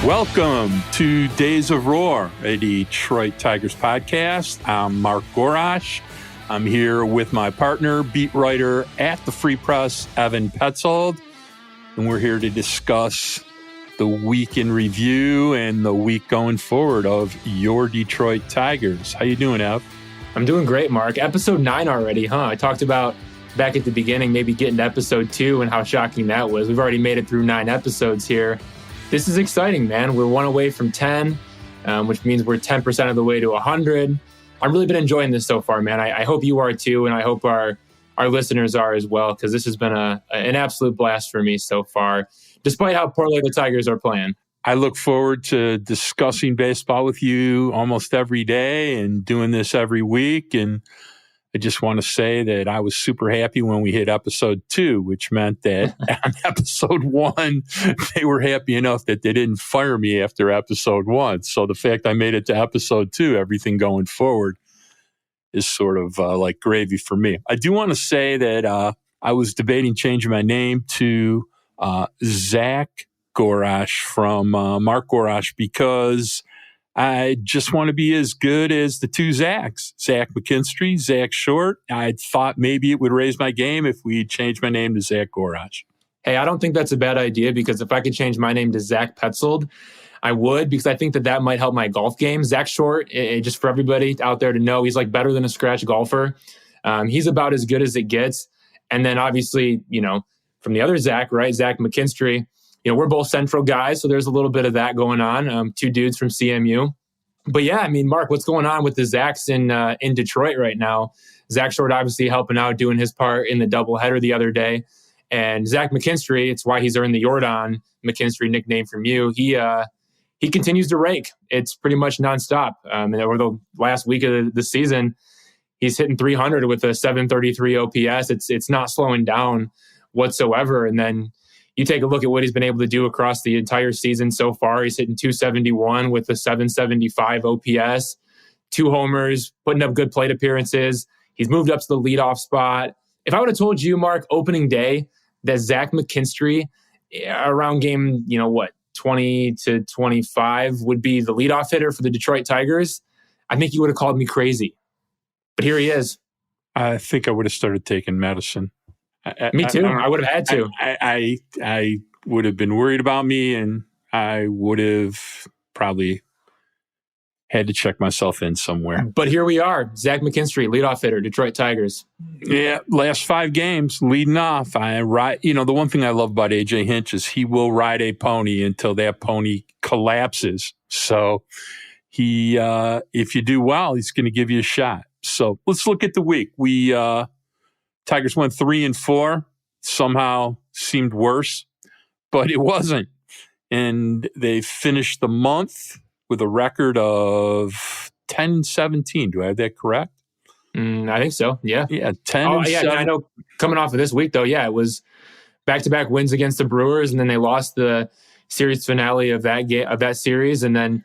Welcome to Days of Roar, a Detroit Tigers podcast. I'm Mark Gorash. I'm here with my partner, beat writer at the Free Press, Evan Petzold, and we're here to discuss the week in review and the week going forward of your Detroit Tigers. How you doing, Ev? I'm doing great, Mark. Episode 9 already, huh? I talked about back at the beginning, maybe getting to episode 2 and how shocking that was. We've already made it through 9 episodes here. This is exciting, man. We're one away from 10, which means we're 10% of the way to 100. I've really been enjoying this so far, man. I hope you are too, and I hope our listeners are as well, because this has been an absolute blast for me so far, despite how poorly the Tigers are playing. I look forward to discussing baseball with you almost every day and doing this every week. And I just want to say that I was super happy when we hit episode 2, which meant that on episode 1, they were happy enough that they didn't fire me after episode 1. So the fact I made it to episode 2, everything going forward is sort of like gravy for me. I do want to say that I was debating changing my name to Zach Gorash from Mark Gorash, because I just want to be as good as the two Zacks, Zach McKinstry, Zack Short. I thought maybe it would raise my game if we changed my name to Zach Gorash. Hey, I don't think that's a bad idea, because if I could change my name to Zach Petzold, I would, because I think that might help my golf game. Zack Short, just for everybody out there to know, he's like better than a scratch golfer. He's about as good as it gets. And then obviously, from the other Zach, right, Zach McKinstry, we're both Central guys, so there's a little bit of that going on. Two dudes from CMU. But yeah, I mean, Mark, what's going on with the Zacks in Detroit right now? Zack Short obviously helping out, doing his part in the doubleheader the other day. And Zach McKinstry, it's why he's earned the Jordan McKinstry nickname from you. He continues to rake. It's pretty much nonstop. And over the last week of the season, he's hitting 300 with a 733 OPS. It's not slowing down whatsoever. And then you take a look at what he's been able to do across the entire season so far. He's hitting 271 with a 775 OPS, 2 homers, putting up good plate appearances. He's moved up to the leadoff spot. If I would have told you, Mark, opening day, that Zach McKinstry around game, 20 to 25 would be the leadoff hitter for the Detroit Tigers, I think you would have called me crazy. But here he is. I think I would have started taking medicine. Me too. I would have had to. I would have been worried about me, and I would have probably had to check myself in somewhere. But here we are. Zach McKinstry, leadoff hitter, Detroit Tigers. Yeah, last 5 games, leading off. The one thing I love about AJ Hinch is he will ride a pony until that pony collapses. So he, if you do well, he's going to give you a shot. So let's look at the week. Tigers went 3-4, somehow seemed worse, but it wasn't. And they finished the month with a record of 10-17. Do I have that correct? I think so. Yeah. Yeah. 10-7. I know. Coming off of this week, though, it was back-to-back wins against the Brewers, and then they lost the series finale of that series, and then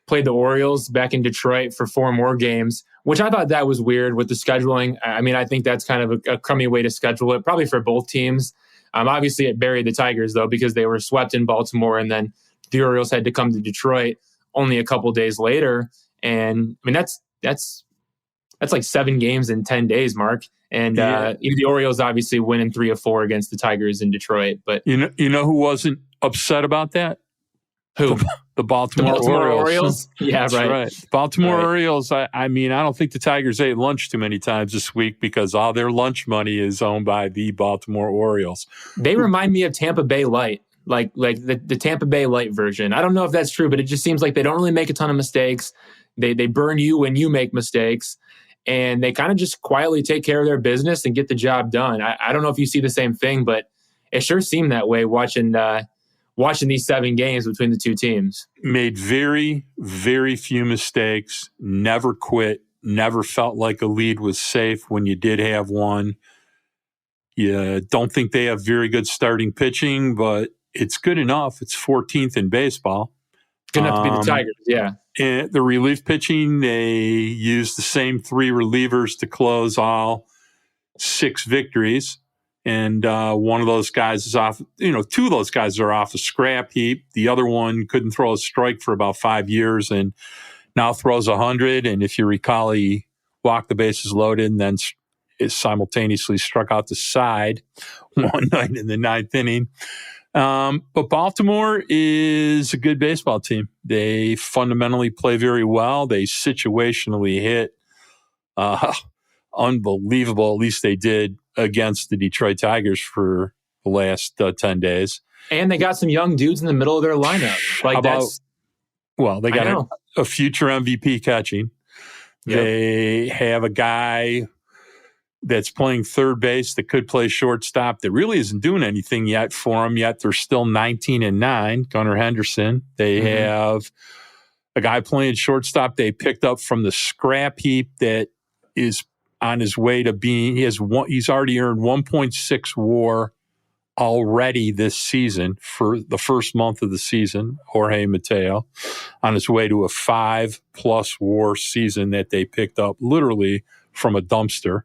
played the Orioles back in Detroit for 4 more games, which I thought that was weird with the scheduling. I mean, I think that's kind of a crummy way to schedule it, probably for both teams. Obviously, it buried the Tigers, though, because they were swept in Baltimore, and then the Orioles had to come to Detroit only a couple days later. And I mean, that's like 7 games in 10 days, Mark. And the Orioles obviously winning 3 of 4 against the Tigers in Detroit. But you know who wasn't upset about that? Who? The Baltimore Orioles. Yeah, right. Baltimore Orioles. I mean, I don't think the Tigers ate lunch too many times this week, because all their lunch money is owned by the Baltimore Orioles. They remind me of Tampa Bay Light, like the Tampa Bay Light version. I don't know if that's true, but it just seems like they don't really make a ton of mistakes. They burn you when you make mistakes, and they kind of just quietly take care of their business and get the job done. I don't know if you see the same thing, but it sure seemed that way watching these 7 games between the two teams. Made very, very few mistakes, never quit, never felt like a lead was safe when you did have one. You don't think they have very good starting pitching, but it's good enough. It's 14th in baseball. Good enough to be the Tigers, yeah. And the relief pitching, they used the same 3 relievers to close all 6 victories. And one of those guys is off, two of those guys are off a scrap heap. The other one couldn't throw a strike for about 5 years and now throws 100. And if you recall, he walked the bases loaded and then is simultaneously struck out the side one night in the ninth inning. But Baltimore is a good baseball team. They fundamentally play very well. They situationally hit unbelievable. At least they did against the Detroit Tigers for the last 10 days. And they got some young dudes in the middle of their lineup. They got a future MVP catching. Yep. They have a guy that's playing third base that could play shortstop that really isn't doing anything yet for them yet. They're still 19-9, Gunnar Henderson. They have a guy playing shortstop they picked up from the scrap heap that is on his way to being, he's already earned 1.6 WAR already this season for the first month of the season, Jorge Mateo, on his way to a 5+ WAR season that they picked up literally from a dumpster.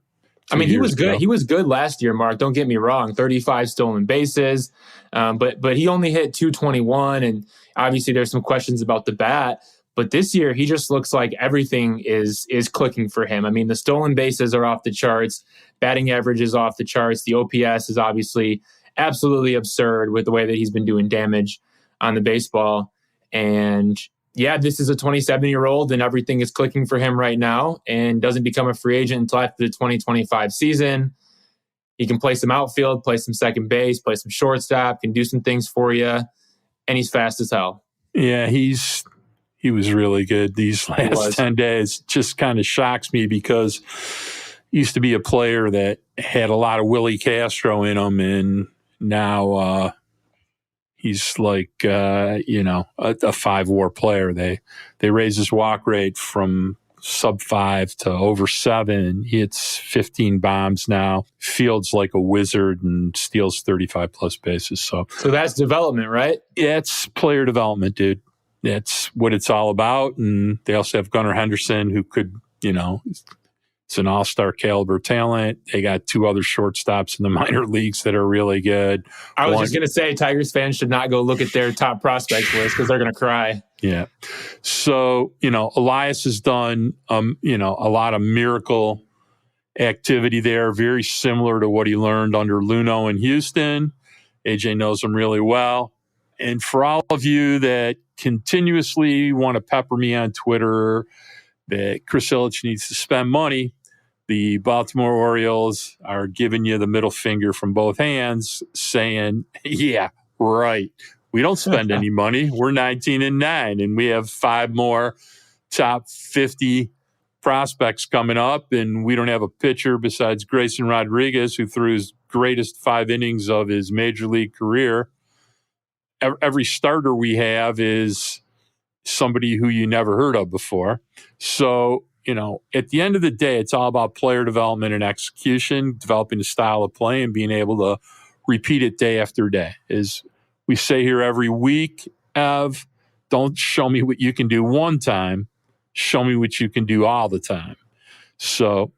I mean, he was good. He was good last year, Mark. Don't get me wrong. 35 stolen bases, but he only hit 221, and obviously there's some questions about the bat. But this year, he just looks like everything is clicking for him. I mean, the stolen bases are off the charts. Batting average is off the charts. The OPS is obviously absolutely absurd with the way that he's been doing damage on the baseball. And yeah, this is a 27-year-old and everything is clicking for him right now and doesn't become a free agent until after the 2025 season. He can play some outfield, play some second base, play some shortstop, can do some things for you. And he's fast as hell. Yeah, he was really good these last 10 days. Just kind of shocks me because he used to be a player that had a lot of Willie Castro in him, and now he's like, a 5-WAR player. They raise his walk rate from sub-5 to over 7. He hits 15 bombs now, fields like a wizard, and steals 35+ bases. So that's development, right? Yeah, it's player development, dude. That's what it's all about. And they also have Gunnar Henderson, who could, it's an all-star caliber talent. They got 2 other shortstops in the minor leagues that are really good. I was just going to say, Tigers fans should not go look at their top prospects list because they're going to cry. Yeah. So, Elias has done, a lot of miracle activity there, very similar to what he learned under Luno in Houston. AJ knows him really well. And for all of you that continuously want to pepper me on Twitter that Chris Ilitch needs to spend money, the Baltimore Orioles are giving you the middle finger from both hands, saying, yeah, right. We don't spend any money. We're 19-9, and we have 5 more top 50 prospects coming up, and we don't have a pitcher besides Grayson Rodriguez, who threw his greatest 5 innings of his major league career. Every starter we have is somebody who you never heard of before. So, at the end of the day, it's all about player development and execution, developing a style of play and being able to repeat it day after day. As we say here every week, Ev, don't show me what you can do one time. Show me what you can do all the time. So,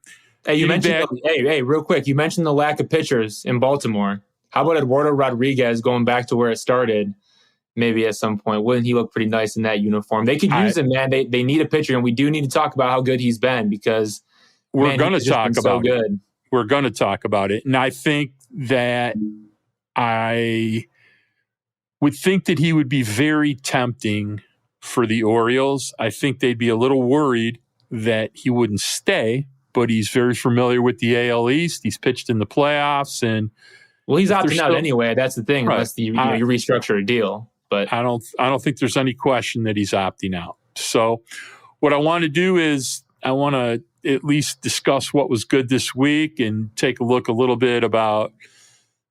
hey, real quick, you mentioned the lack of pitchers in Baltimore. How about Eduardo Rodríguez going back to where it started? Maybe at some point, wouldn't he look pretty nice in that uniform? They could use him, man. They need a pitcher, and we do need to talk about how good he's been because we're going to talk about it. We're going to talk about it, and I think that I would think that he would be very tempting for the Orioles. I think they'd be a little worried that he wouldn't stay, but he's very familiar with the AL East. He's pitched in the playoffs, and he's opting out anyway. That's the thing, right. Unless you restructure a deal. But I don't think there's any question that he's opting out. So what I want to do is I want to at least discuss what was good this week and take a look a little bit about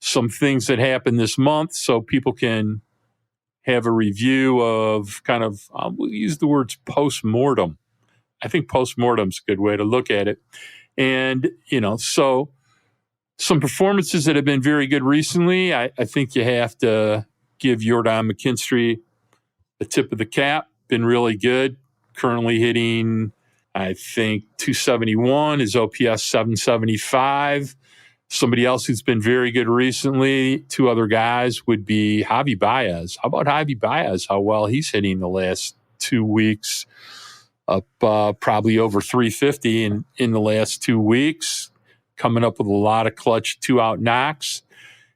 some things that happened this month so people can have a review of we'll use the words post-mortem. I think post-mortem's a good way to look at it. And, so some performances that have been very good recently, I think you have to give Eduardo McKinstry a tip of the cap. Been really good. Currently hitting, I think, 271. His OPS 775. Somebody else who's been very good recently, two other guys, would be Javi Baez. How about Javi Baez? How well he's hitting the last 2 weeks, up probably over 350 in the last 2 weeks, coming up with a lot of clutch 2-out knocks.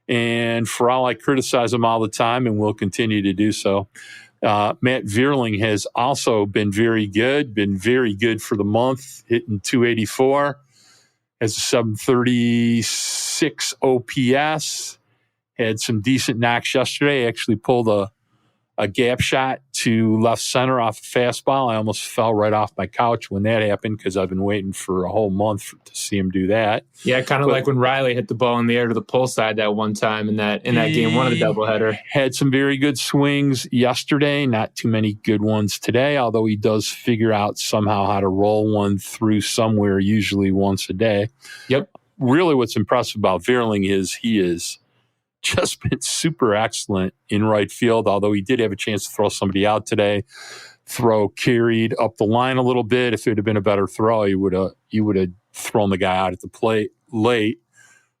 And for all I criticize him all the time, and will continue to do so, Matt Vierling has also been very good for the month, hitting 284, has a 736 OPS, had some decent knocks yesterday, actually pulled a gap shot to left center off a fastball. I almost fell right off my couch when that happened because I've been waiting for a whole month to see him do that. Yeah, kind of like when Riley hit the ball in the air to the pull side that one time in that game one of the doubleheader. Had some very good swings yesterday, not too many good ones today, although he does figure out somehow how to roll one through somewhere, usually once a day. Yep. Really what's impressive about Vierling is he is just been super excellent in right field, although he did have a chance to throw somebody out today. Throw carried up the line a little bit. If it had been a better throw, he would have thrown the guy out at the plate late.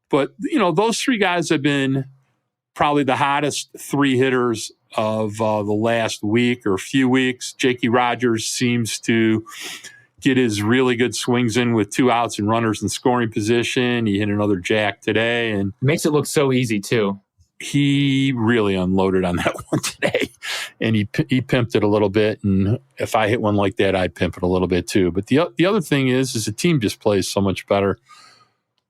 But, those three guys have been probably the hottest three hitters of the last week or few weeks. Jakey Rogers seems to get his really good swings in with 2 outs and runners in scoring position. He hit another jack today, and makes it look so easy too. He really unloaded on that one today, and he pimped it a little bit. And if I hit one like that, I'd pimp it a little bit too. But the other thing is the team just plays so much better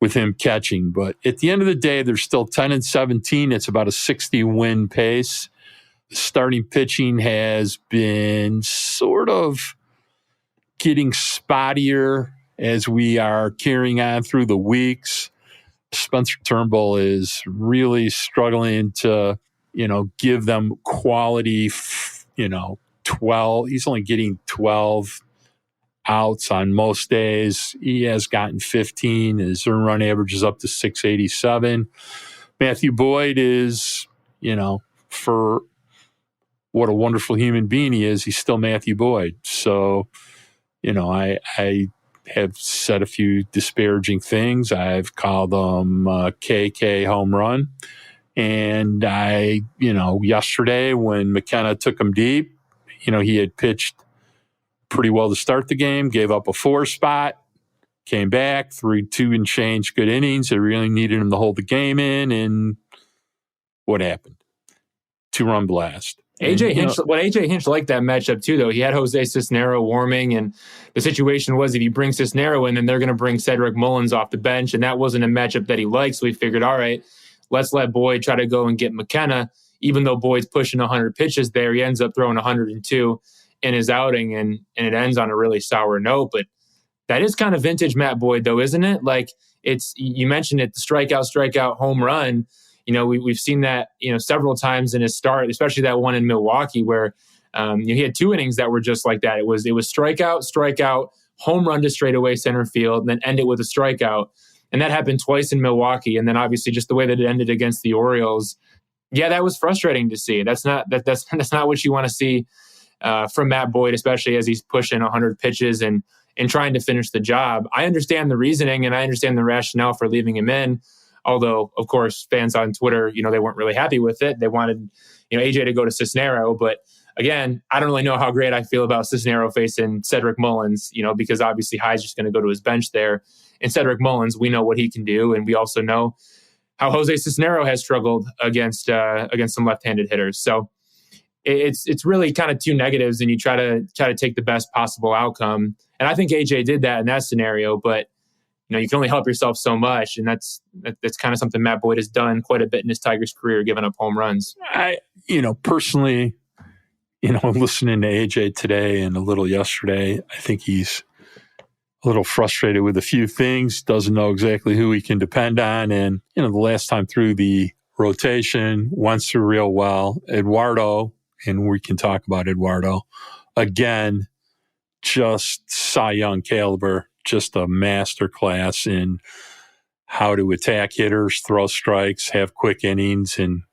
with him catching. But at the end of the day, they're still 10-17. It's about a 60 win pace. Starting pitching has been sort of getting spottier as we are carrying on through the weeks. Spencer Turnbull is really struggling to, give them quality, 12. He's only getting 12 outs on most days. He has gotten 15. His earned run average is up to 687. Matthew Boyd is, for what a wonderful human being he is, he's still Matthew Boyd. So, I have said a few disparaging things. I've called him KK home run. And yesterday when McKenna took him deep, he had pitched pretty well to start the game, gave up a 4 spot, came back, threw 2 and change good innings. They really needed him to hold the game in. And what happened? 2-run blast. AJ Hinch liked that matchup too, though. He had Jose Cisnero warming, and the situation was if you bring Cisnero in, then they're going to bring Cedric Mullins off the bench, and that wasn't a matchup that he liked. So he figured, all right, let's let Boyd try to go and get McKenna. Even though Boyd's pushing 100 pitches there, he ends up throwing 102 in his outing, and it ends on a really sour note. But that is kind of vintage Matt Boyd, though, isn't it? Like, you mentioned it, the strikeout, home run. We've seen that, several times in his start, especially that one in Milwaukee where he had 2 innings that were just like that. It was strikeout, home run to straightaway center field, and then end it with a strikeout. And that happened twice in Milwaukee. And then obviously just the way that it ended against the Orioles. Yeah, that was frustrating to see. That's not what you want to see from Matt Boyd, especially as he's pushing 100 pitches and trying to finish the job. I understand the reasoning and I understand the rationale for leaving him in. Although, of course, fans on Twitter, they weren't really happy with it. They wanted, AJ to go to Cisnero. But again, I don't really know how great I feel about Cisnero facing Cedric Mullins, because obviously Hyde's just going to go to his bench there. And Cedric Mullins, we know what he can do. And we also know how Jose Cisnero has struggled against some left-handed hitters. So it's really kind of 2 negatives, and you try to take the best possible outcome. And I think AJ did that in that scenario, but you can only help yourself so much, and that's kind of something Matt Boyd has done quite a bit in his Tigers career, giving up home runs. Personally, listening to AJ today and a little yesterday, I think he's a little frustrated with a few things, doesn't know exactly who he can depend on. And, the last time through the rotation went through real well. Eduardo, and we can talk about Eduardo, again, just Cy Young caliber. Just a masterclass in how to attack hitters, throw strikes, have quick innings, and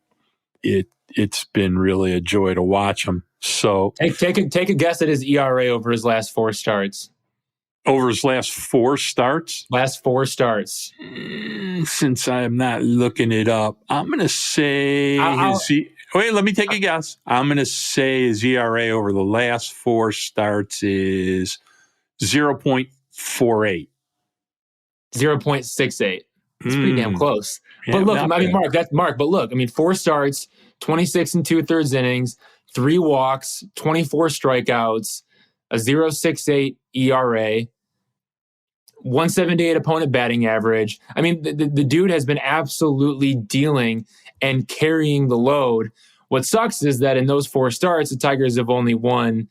it's been really a joy to watch him. So take a guess at his ERA over his last 4 starts. Over his last 4 starts? Last 4 starts. Since I'm not looking it up, I'm going to say wait, let me take a guess. I'm going to say his ERA over the last 4 starts is 0.48. 0.68. It's pretty damn close. Yeah, but look, Mark, but look, 4 starts, 26 and 2/3 innings, 3 walks, 24 strikeouts, a 0.68 ERA, 178 opponent batting average. The dude has been absolutely dealing and carrying the load. What sucks is that in those 4 starts, the Tigers have only won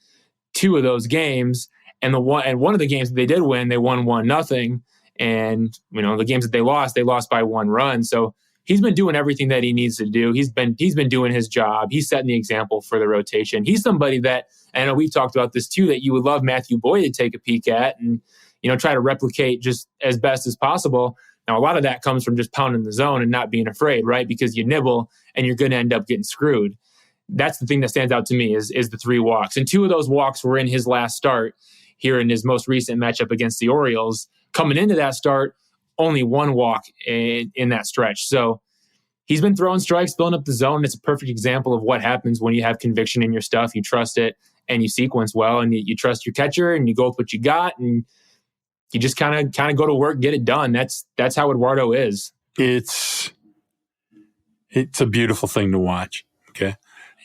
2 of those games. And one of the games that they did win, they won 1-0. And, the games that they lost by 1 run. So he's been doing everything that he needs to do. He's been doing his job. He's setting the example for the rotation. He's somebody that, I know we've talked about this too, that you would love Matthew Boyd to take a peek at and, try to replicate just as best as possible. Now, a lot of that comes from just pounding the zone and not being afraid, right? Because you nibble and you're going to end up getting screwed. That's the thing that stands out to me is the 3 walks. And 2 of those walks were in his last start here in his most recent matchup against the Orioles. Coming into that start, only 1 walk in that stretch. So he's been throwing strikes, filling up the zone. It's a perfect example of what happens when you have conviction in your stuff. You trust it and you sequence well, and you trust your catcher and you go with what you got, and you just kind of go to work, get it done. That's how Eduardo is. It's a beautiful thing to watch. Okay.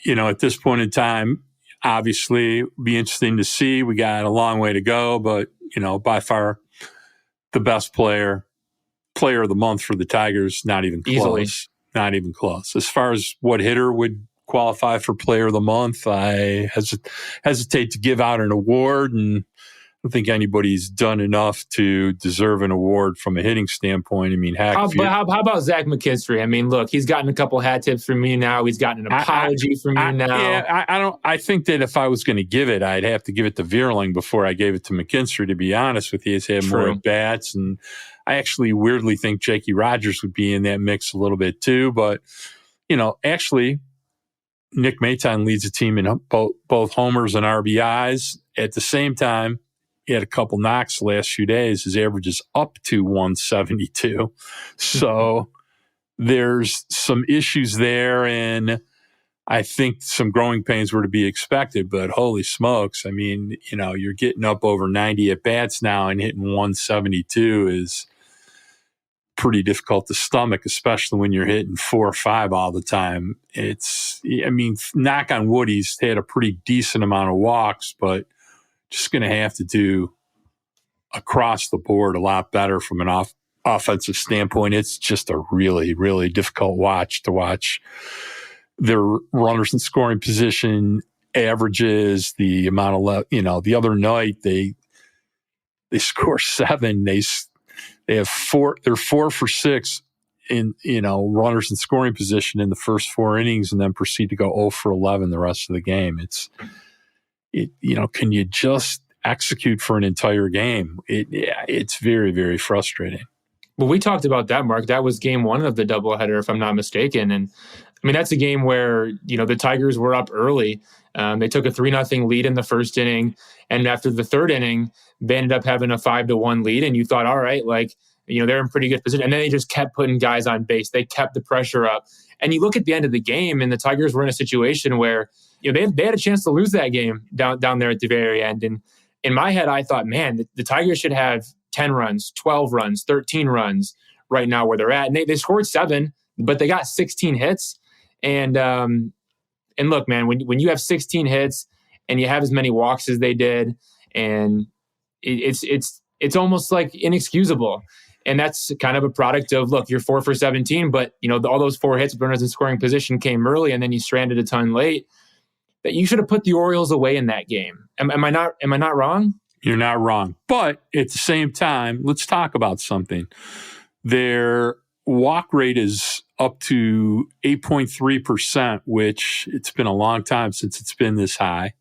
At this point in time, obviously it'll be interesting to see. We got a long way to go, but by far the best player of the month for the Tigers, not even close. Easily. Not even close. As far as what hitter would qualify for player of the month, I hesitate to give out an award, and I don't think anybody's done enough to deserve an award from a hitting standpoint. Heck. How about Zach McKinstry? Look, he's gotten a couple hat tips from me now. He's gotten an apology from you now. Yeah, I think that if I was going to give it, I'd have to give it to Vierling before I gave it to McKinstry, to be honest with you. He's had more at bats, and I actually weirdly think Jakey Rogers would be in that mix a little bit too. But, actually, Nick Maton leads the team in both homers and RBIs. At the same time, he had a couple knocks the last few days. His average is up to 172. So there's some issues there, and I think some growing pains were to be expected. But holy smokes, you're getting up over 90 at-bats now, and hitting 172 is pretty difficult to stomach, especially when you're hitting 4 or 5 all the time. Knock on wood, he's had a pretty decent amount of walks, but just going to have to do across the board a lot better from an offensive standpoint. It's just a really, really difficult watch their runners in scoring position averages, the amount of, the other night they score 7. They have 4. They're 4 for 6 in, runners in scoring position in the first 4 innings, and then proceed to go 0 for 11 the rest of the game. Can you just execute for an entire game? It's very, very frustrating. Well, we talked about that, Mark. That was game 1 of the doubleheader, if I'm not mistaken. And that's a game where, the Tigers were up early. They took a 3-0 lead in the first inning. And after the 3rd inning, they ended up having a 5-1 lead. And you thought, all right, they're in pretty good position. And then they just kept putting guys on base. They kept the pressure up. And you look at the end of the game, and the Tigers were in a situation where, they had a chance to lose that game down there at the very end. And in my head, I thought, man, the Tigers should have 10 runs, 12 runs, 13 runs right now where they're at. And they scored 7, but they got 16 hits. And look, man, when you have 16 hits and you have as many walks as they did, and it's almost like inexcusable. And that's kind of a product of, look, you're 4 for 17, but all those 4 hits, runners in scoring position came early, and then you stranded a ton late. That you should have put the Orioles away in that game. Am I not wrong? You're not wrong. But at the same time, let's talk about something. Their walk rate is up to 8.3%, which it's been a long time since it's been this high.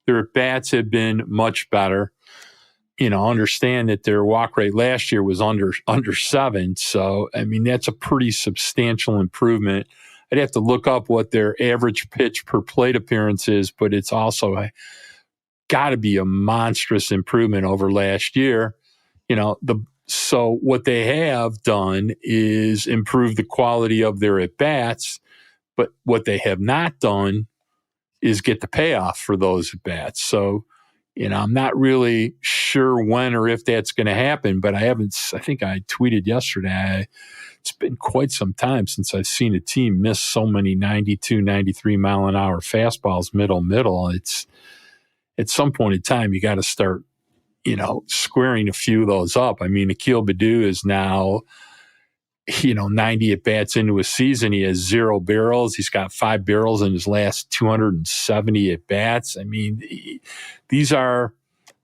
Their at-bats have been much better. Understand that their walk rate last year was under 7. So, that's a pretty substantial improvement. I'd have to look up what their average pitch per plate appearance is, but it's also got to be a monstrous improvement over last year. So what they have done is improve the quality of their at-bats, but what they have not done is get the payoff for those at-bats. So, I'm not really sure when or if that's going to happen, but I think I tweeted yesterday, it's been quite some time since I've seen a team miss so many 92, 93 mile an hour fastballs middle. It's at some point in time, you got to start, squaring a few of those up. I mean, Akil Baddoo is now, 90 at-bats into a season. He has 0 barrels. He's got 5 barrels in his last 270 at-bats. I mean, these are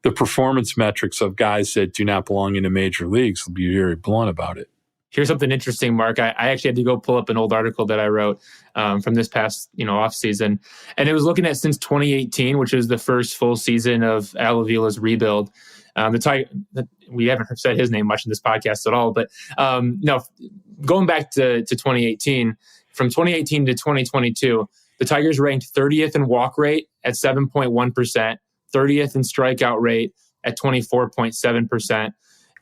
the performance metrics of guys that do not belong in the major leagues. I'll be very blunt about it. Here's something interesting, Mark. I actually had to go pull up an old article that I wrote from this past, off season, and it was looking at since 2018, which is the first full season of Al Avila's rebuild. We haven't said his name much in this podcast at all, but no, going back to 2018, from 2018 to 2022, the Tigers ranked 30th in walk rate at 7.1%, 30th in strikeout rate at 24.7%,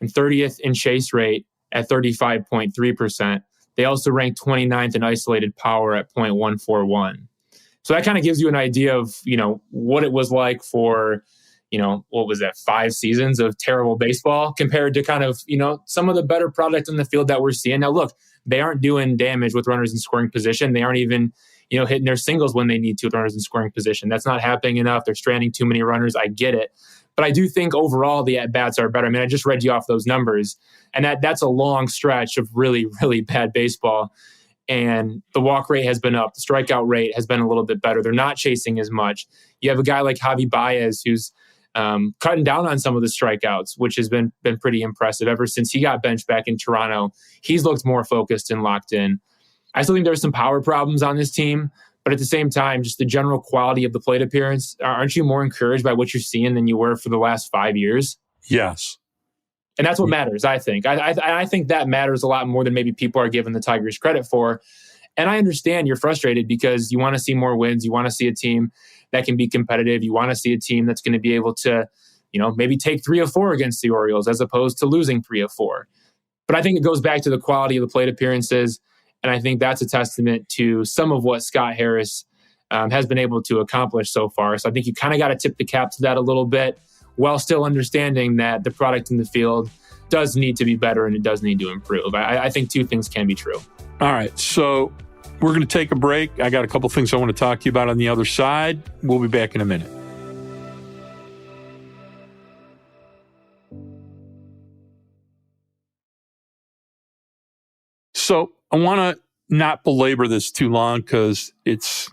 and 30th in chase rate at 35.3%. They also ranked 29th in isolated power at 0.141. So that kind of gives you an idea of, what it was like for, what was that, 5 seasons of terrible baseball compared to kind of, some of the better product in the field that we're seeing. Now, look, they aren't doing damage with runners in scoring position. They aren't even, hitting their singles when they need to with runners in scoring position. That's not happening enough. They're stranding too many runners. I get it. But I do think overall the at-bats are better. I mean, I just read you off those numbers, and that's a long stretch of really, really bad baseball. And the walk rate has been up. The strikeout rate has been a little bit better. They're not chasing as much. You have a guy like Javi Baez who's cutting down on some of the strikeouts, which has been pretty impressive. Ever since he got benched back in Toronto, he's looked more focused and locked in. I still think there's some power problems on this team, but at the same time, just the general quality of the plate appearance, aren't you more encouraged by what you're seeing than you were for the last 5 years? Yes. And that's what matters, I think. I think that matters a lot more than maybe people are giving the Tigers credit for. And I understand you're frustrated because you want to see more wins. You want to see a team that can be competitive. You want to see a team that's going to be able to, maybe take 3 of 4 against the Orioles as opposed to losing 3 of 4. But I think it goes back to the quality of the plate appearances. And I think that's a testament to some of what Scott Harris has been able to accomplish so far. So I think you kind of got to tip the cap to that a little bit while still understanding that the product in the field does need to be better and it does need to improve. I think 2 things can be true. All right. So we're going to take a break. I got a couple things I want to talk to you about on the other side. We'll be back in a minute. So I want to not belabor this too long because it's,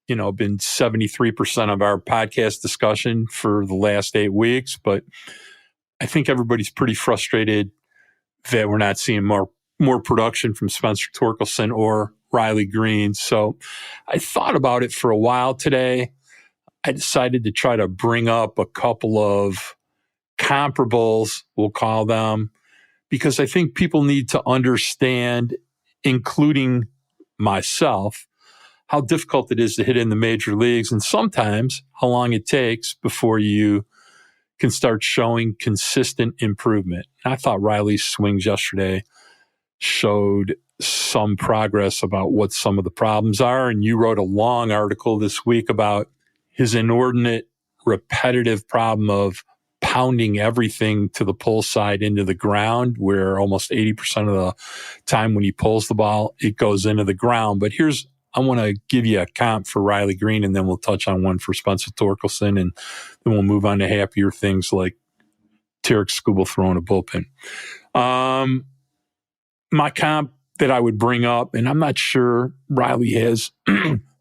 been 73% of our podcast discussion for the last 8 weeks. But I think everybody's pretty frustrated that we're not seeing more production from Spencer Torkelson or Riley Green. So I thought about it for a while today. I decided to try to bring up a couple of comparables, we'll call them, because I think people need to understand, including myself, how difficult it is to hit in the major leagues and sometimes how long it takes before you can start showing consistent improvement. I thought Riley's swings yesterday showed some progress about what some of the problems are. And you wrote a long article this week about his inordinate, repetitive problem of pounding everything to the pull side into the ground, where almost 80% of the time when he pulls the ball, it goes into the ground. But I want to give you a comp for Riley Green, and then we'll touch on one for Spencer Torkelson, and then we'll move on to happier things like Tarik Skubal throwing a bullpen. My comp that I would bring up, and I'm not sure Riley has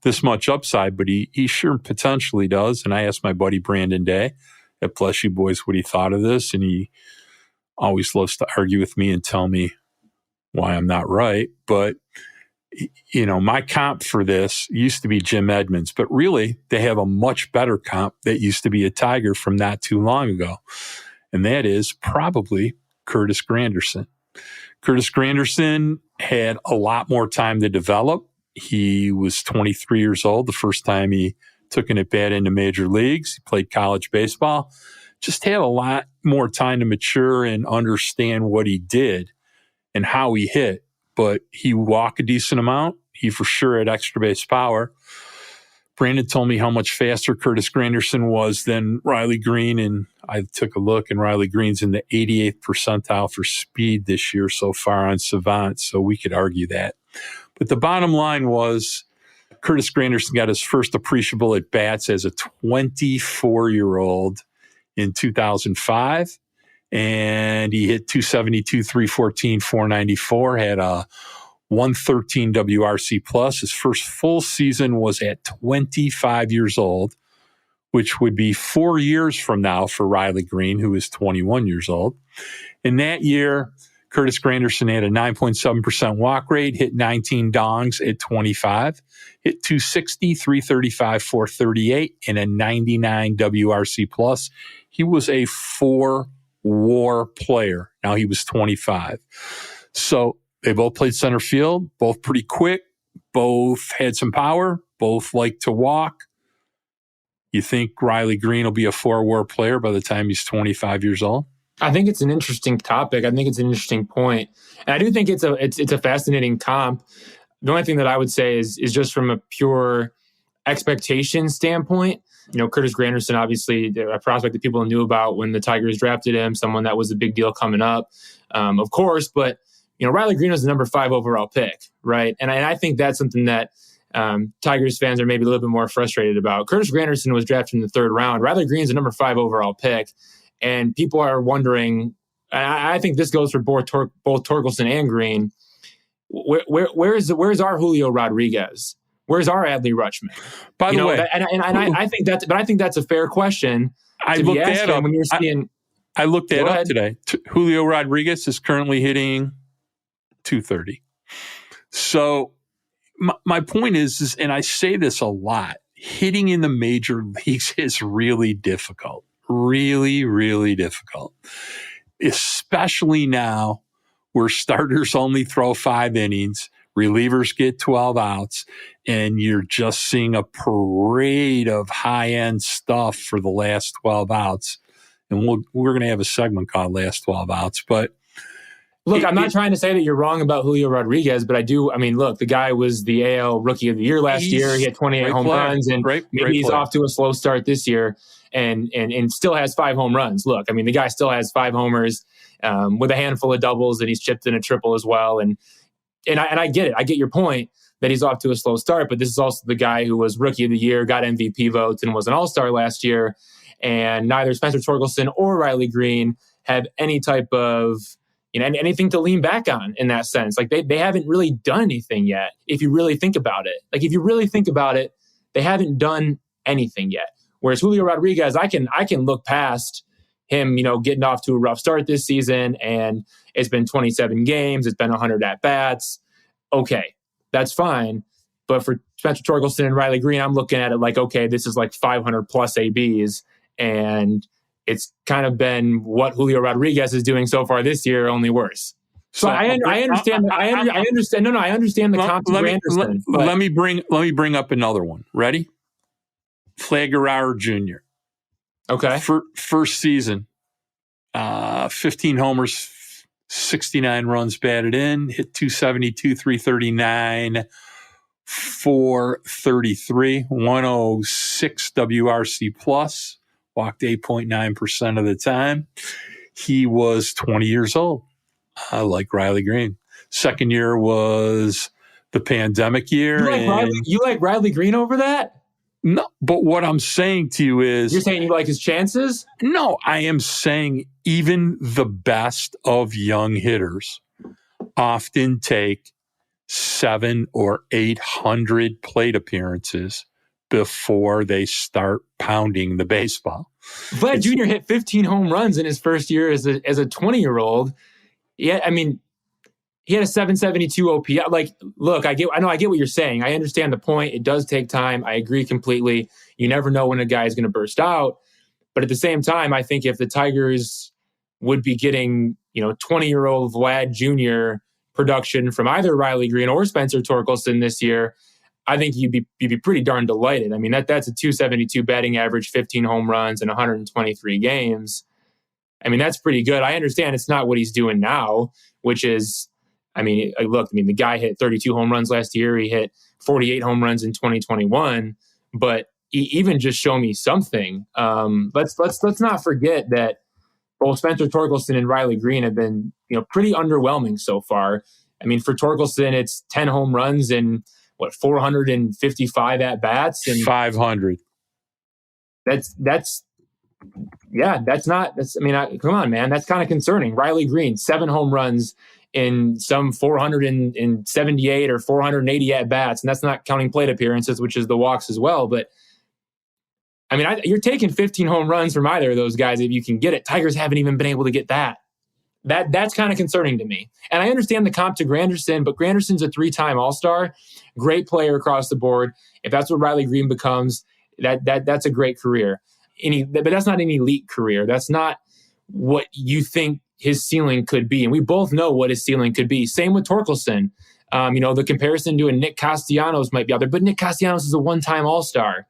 this much upside, but he sure potentially does. And I asked my buddy Brandon Day at Bless You Boys what he thought of this, and he always loves to argue with me and tell me why I'm not right. But my comp for this used to be Jim Edmonds, but really they have a much better comp that used to be a Tiger from not too long ago. And that is probably Curtis Granderson. Curtis Granderson had a lot more time to develop. He was 23 years old the first time he took an at-bat into major leagues. He played college baseball. just had a lot more time to mature and understand what he did and how he hit. But he walked a decent amount. He for sure had extra base power. Brandon told me how much faster Curtis Granderson was than Riley Green, and I took a look, and Riley Green's in the 88th percentile for speed this year so far on Savant, so we could argue that. But the bottom line was Curtis Granderson got his first appreciable at-bats as a 24-year-old in 2005, and he hit 272, 314, 494, had a 113 WRC plus. His first full season was at 25 years old, which would be 4 years from now for Riley Green, who is 21 years old. In that year, Curtis Granderson had a 9.7% walk rate, hit 19 dongs at 25, hit 260, 335, 438, and a 99 WRC plus. He was a 4-WAR player. Now he was 25. So they both played center field, both pretty quick, both had some power, both like to walk. You think Riley Green will be a 4-WAR player by the time he's 25 years old? I think it's an interesting topic. I think it's an interesting point. And I do think it's a fascinating comp. The only thing that I would say is just from a pure expectation standpoint, Curtis Granderson, obviously a prospect that people knew about when the Tigers drafted him, someone that was a big deal coming up, of course, but Riley Green was the number 5 overall pick, right? And I think that's something that Tigers fans are maybe a little bit more frustrated about. Curtis Granderson was drafted in the 3rd round. Riley Green's the number 5 overall pick. And people are wondering, I think this goes for both Torkelson and Green, where's our Julio Rodríguez? Where's our Adley Rutschman? By the way, I think that's a fair question. I looked that up. When you're seeing, I looked that up today. Julio Rodríguez is currently hitting 230. So my point is, and I say this a lot, hitting in the major leagues is really difficult. Really, really difficult. Especially now where starters only throw 5 innings, relievers get 12 outs, and you're just seeing a parade of high-end stuff for the last 12 outs. And we're going to have a segment called Last 12 Outs. But look, I'm not trying to say that you're wrong about Julio Rodríguez, but look, the guy was the AL Rookie of the Year last year. He had 28 home runs, and maybe he's off to a slow start this year and still has 5 home runs. Look, the guy still has 5 homers with a handful of doubles, and he's chipped in a triple as well. And I get it. I get your point that he's off to a slow start, but this is also the guy who was Rookie of the Year, got MVP votes, and was an All-Star last year. And neither Spencer Torkelson or Riley Green have any type of anything to lean back on in that sense. Like they haven't really done anything yet. If you really think about it, they haven't done anything yet. Whereas Julio Rodríguez, I can look past him, getting off to a rough start this season, and it's been 27 games, it's been 100 at bats. Okay, that's fine. But for Spencer Torkelson and Riley Green, I'm looking at it like, okay, this is like 500 plus ABs, and it's kind of been what Julio Rodríguez is doing so far this year, only worse. So I understand. I understand. No, I understand the comp to Granderson. Let me bring up another one. Ready? Flagerauer Jr. Okay. First season, 15 homers, 69 runs batted in, hit 272, 339, 433, 106 WRC plus, walked 8.9% of the time. He was 20 years old, like Riley Green. Second year was the pandemic year. You like Riley Green over that? No, but what I'm saying to you is... You're saying you like his chances? No, I am saying even the best of young hitters often take 700 or 800 plate appearances before they start pounding the baseball. Vlad Jr. hit 15 home runs in his first year as a 20-year-old. Yeah, he had a 772 OPS. Like, look, I get what you're saying. I understand the point. It does take time. I agree completely. You never know when a guy is going to burst out. But at the same time, I think if the Tigers would be getting, 20-year-old Vlad Jr. production from either Riley Green or Spencer Torkelson this year, I think you'd be pretty darn delighted. I mean, that's a 272 batting average, 15 home runs in 123 games. I mean, that's pretty good. I understand it's not what he's doing now, which is, I mean, the guy hit 32 home runs last year. He hit 48 home runs in 2021, but even just show me something. Let's not forget that both Spencer Torkelson and Riley Green have been, pretty underwhelming so far. I mean, for Torkelson, it's 10 home runs and 455 at bats and 500. Come on, man. That's kind of concerning. Riley Green, 7 home runs in some 478 or 480 at bats. And that's not counting plate appearances, which is the walks as well. But I mean, you're taking 15 home runs from either of those guys if you can get it. Tigers haven't even been able to get that. That's kind of concerning to me. And I understand the comp to Granderson, but Granderson's a 3-time All-Star, great player across the board. If that's what Riley Green becomes, that's a great career. But that's not an elite career. That's not what you think his ceiling could be. And we both know what his ceiling could be. Same with Torkelson. The comparison to a Nick Castellanos might be out there, but Nick Castellanos is a 1-time All-Star.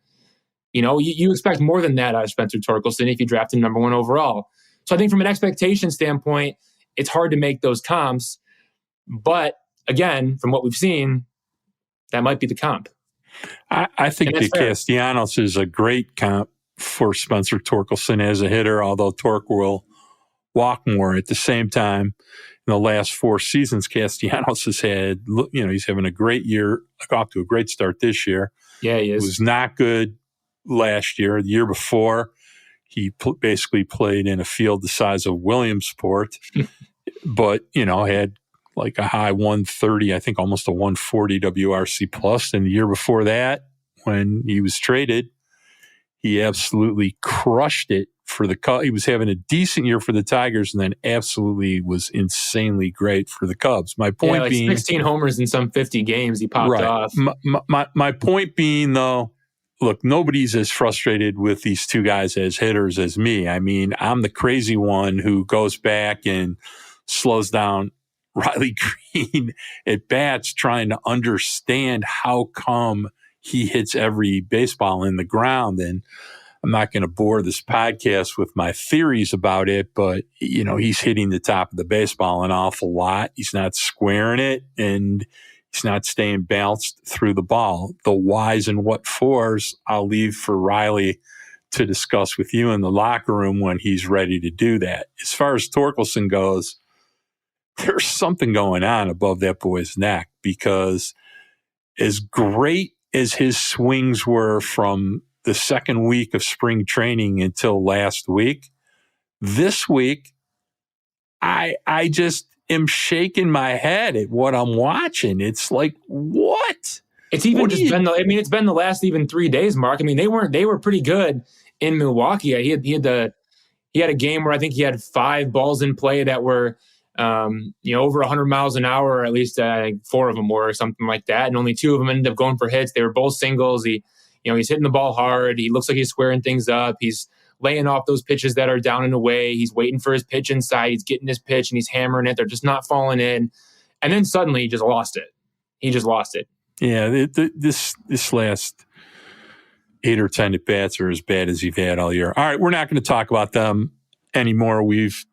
You expect more than that out of Spencer Torkelson if you draft him number 1 overall. So I think from an expectation standpoint, it's hard to make those comps. But again, from what we've seen, that might be the comp. I think that Castellanos is a great comp for Spencer Torkelson as a hitter, although Torque will walk more. At the same time, in the last 4 seasons, Castellanos has had, he's having a great year, off to a great start this year. Yeah, he is. It was not good last year. The year before, he basically played in a field the size of Williamsport, but, had like a high 130, I think almost a 140 WRC plus. And the year before that, when he was traded, he absolutely crushed it for the Cubs. He was having a decent year for the Tigers and then absolutely was insanely great for the Cubs. My point being 16 homers in some 50 games he popped off. My point being, though, look, nobody's as frustrated with these two guys as hitters as me. I mean, I'm the crazy one who goes back and slows down Riley Green at bats trying to understand how come he hits every baseball in the ground. And I'm not going to bore this podcast with my theories about it, but, he's hitting the top of the baseball an awful lot. He's not squaring it, and he's not staying balanced through the ball. The whys and what fors, I'll leave for Riley to discuss with you in the locker room when he's ready to do that. As far as Torkelson goes, there's something going on above that boy's neck, because as great as his swings were from the second week of spring training until last week, this week, I just am shaking my head at what I'm watching. It's like, what? It's even it's been the last even 3 days, Mark. I mean, they were pretty good in Milwaukee. He had a game where I think he had 5 balls in play that were over 100 miles an hour, or at least 4 of them were, or something like that. And only 2 of them ended up going for hits. They were both singles. He's hitting the ball hard. He looks like he's squaring things up. He's laying off those pitches that are down and away. He's waiting for his pitch inside. He's getting his pitch and he's hammering it. They're just not falling in. And then suddenly he just lost it. Yeah, this last 8 or 10 at bats are as bad as you've had all year. All right, we're not going to talk about them anymore. We've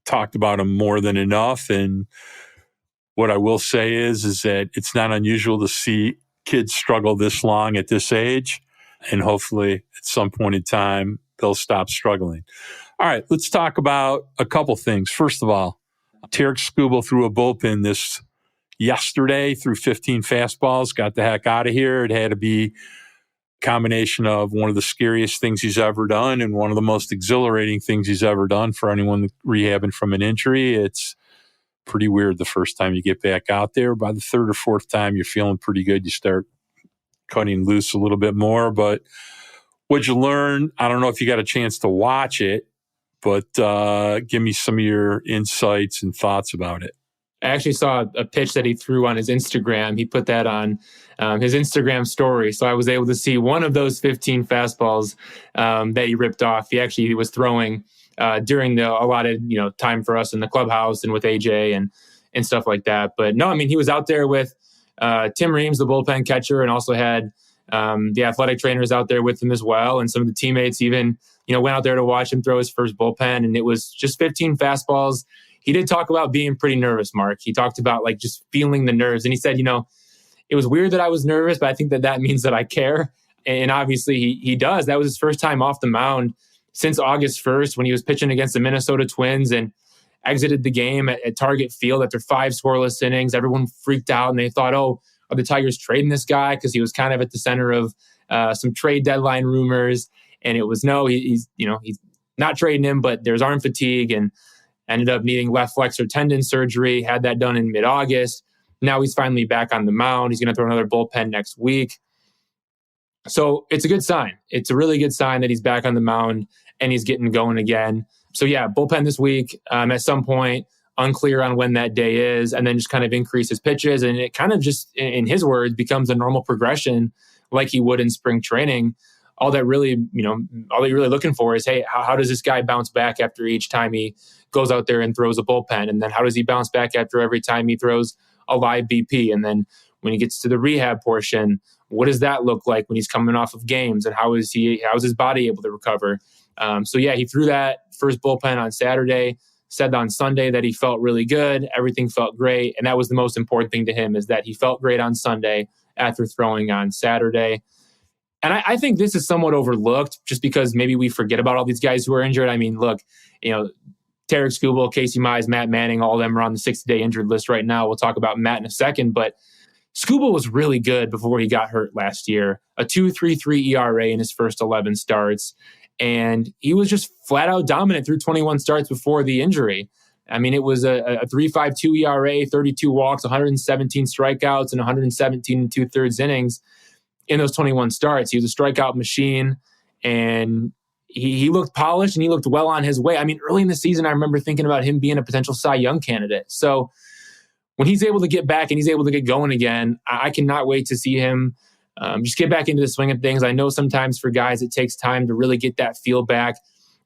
talked about them more than enough. And what I will say is that it's not unusual to see kids struggle this long at this age. And hopefully at some point in time, they'll stop struggling. All right, let's talk about a couple things. First of all, Tarik Skubal threw a bullpen yesterday, threw 15 fastballs, got the heck out of here. It had to be a combination of one of the scariest things he's ever done and one of the most exhilarating things he's ever done for anyone rehabbing from an injury. It's pretty weird the first time you get back out there. By the 3rd or 4th time, you're feeling pretty good. You start cutting loose a little bit more. But what'd you learn? I don't know if you got a chance to watch it, but give me some of your insights and thoughts about it. I actually saw a pitch that he threw on his Instagram. He put that on his Instagram story. So I was able to see one of those 15 fastballs that he ripped off. He was throwing during the allotted time for us in the clubhouse and with AJ and stuff like that. But no, I mean, he was out there with Tim Reams, the bullpen catcher, and also had the athletic trainers out there with him as well. And some of the teammates even, went out there to watch him throw his first bullpen. And it was just 15 fastballs. He did talk about being pretty nervous, Mark. He talked about like just feeling the nerves. And he said, it was weird that I was nervous, but I think that means that I care. And obviously he does. That was his first time off the mound since August 1st when he was pitching against the Minnesota Twins and exited the game at Target Field after 5 scoreless innings. Everyone freaked out and they thought, oh, are the Tigers trading this guy? Because he was kind of at the center of some trade deadline rumors. And it was no, he's not trading him, but there's arm fatigue and ended up needing left flexor tendon surgery, had that done in mid-August. Now he's finally back on the mound. He's going to throw another bullpen next week. So it's a good sign. It's a really good sign that he's back on the mound and he's getting going again. So yeah, bullpen this week at some point, unclear on when that day is, and then just kind of increase his pitches. And it kind of just, in his words, becomes a normal progression like he would in spring training. All that really, all that you're really looking for is, hey, how does this guy bounce back after each time he goes out there and throws a bullpen? And then how does he bounce back after every time he throws a live BP? And then when he gets to the rehab portion, what does that look like when he's coming off of games? And how is his body able to recover? So yeah, he threw that first bullpen on Saturday, said on Sunday that he felt really good. Everything felt great. And that was the most important thing to him, is that he felt great on Sunday after throwing on Saturday. And I think this is somewhat overlooked just because maybe we forget about all these guys who are injured. I mean, look, Tarik Skubal, Casey Mize, Matt Manning, all of them are on the 60-day injured list right now. We'll talk about Matt in a second, but Skubal was really good before he got hurt last year. A 2.33 ERA in his first 11 starts. And he was just flat out dominant through 21 starts before the injury. I mean, it was a 3.52 ERA, 32 walks, 117 strikeouts, and 117 2/3 innings in those 21 starts. He was a strikeout machine, and he looked polished and he looked well on his way. I mean, early in the season, I remember thinking about him being a potential Cy Young candidate. So when he's able to get back and he's able to get going again, I cannot wait to see him just get back into the swing of things. I know sometimes for guys, it takes time to really get that feel back,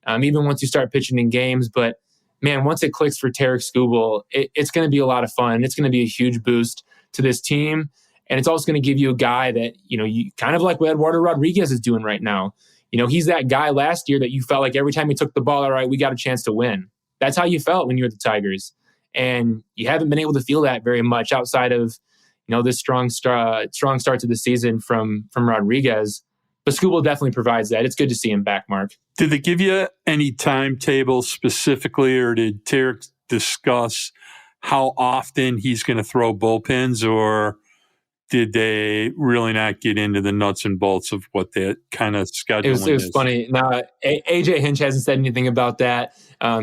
even once you start pitching in games. But man, once it clicks for Tarik Skubal, it's going to be a lot of fun. It's going to be a huge boost to this team. And it's also going to give you a guy that, you kind of like what Eduardo Rodríguez is doing right now. He's that guy last year that you felt like every time he took the ball, all right, we got a chance to win. That's how you felt when you were at the Tigers. And you haven't been able to feel that very much outside of, this strong start to the season from Rodríguez. But Skubal definitely provides that. It's good to see him back, Mark. Did they give you any timetable specifically, or did Tarik discuss how often he's going to throw bullpens, or did they really not get into the nuts and bolts of what that kind of scheduling is? It was funny. Now, AJ Hinch hasn't said anything about that.